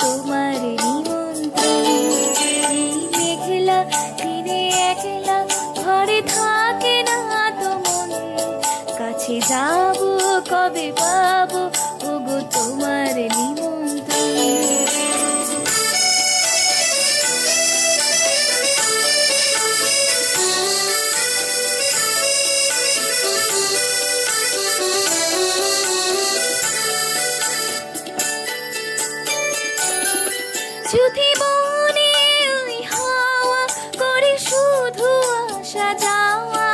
তোমার নিমন্ত্রণ। এই মেঘলা দিনে একলা ঘরে থাকে না তো মন, কাছে যাবো কবে পাবো ওগো তোমার নিমন্ত্রণ। যদি মনে ওই হাওয়া করে শুধু আসা যাওয়া,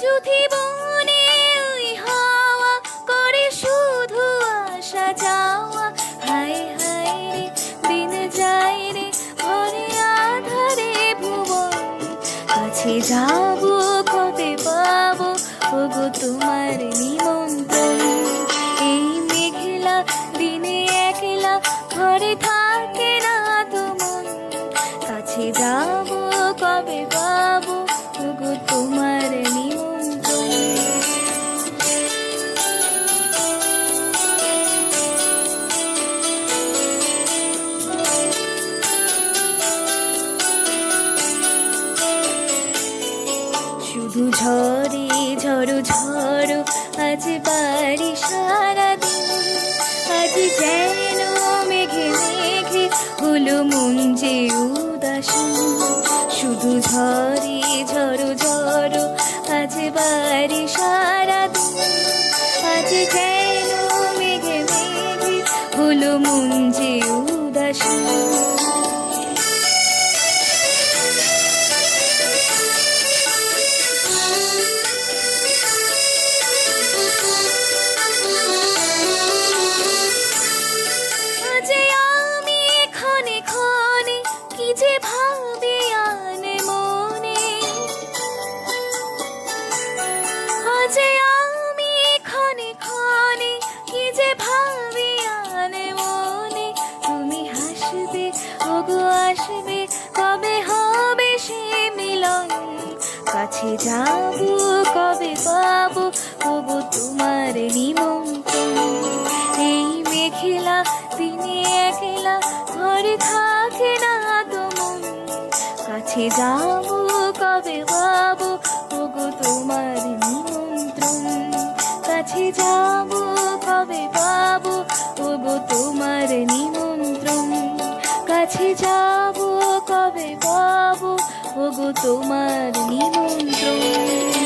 যদি মনে ওই হাওয়া করে শুধু আসা যাওয়া, হায় হায় রে দিন যায় রে ঘরে আধারে ভুবন, কাছে যাবো কবে পাবো ওগো তোমার নিমন্ত্রণ। এই মেঘলা দিনে একলা ঘরে থাকে না তো মন, কাছে যাবো কবে পাবো ওগো তোমার নিমন্ত্রণ। শুধু ঝরে ঝড়ো ঝড়ো আজ বাড়ি সারাদিন, আজ যেন মেঘে মেঘে হলো মন যে উদাসীন। শুধু ঝরে ঝড়ো ঝড়ো আজ বাড়ি সারাদিন, আজ যেন মেঘে মেঘে হলো মন যে উদাসীন। কি যে ভাবি আনে মনে, আজ আমি ক্ষণে ক্ষণে কি যে ভাবি আনে মনে। তুমি হাসবে ওগো আসবে কবে হবে সে মিলন, কাছে যাবো কবে পাবো ওগো তোমার নিমন্ত্রণ। এই মেঘলা দিনে একলা ঘরে থাকে না তো মন, কাছে যাবো কবে পাবো ওগো তোমার নিমন্ত্রণ। কাছে যাবো কবে পাবো ওগো তোমার নিমন্ত্রণ। কাছে যাবো কবে পাবো ওগো তোমার নিমন্ত্রণ।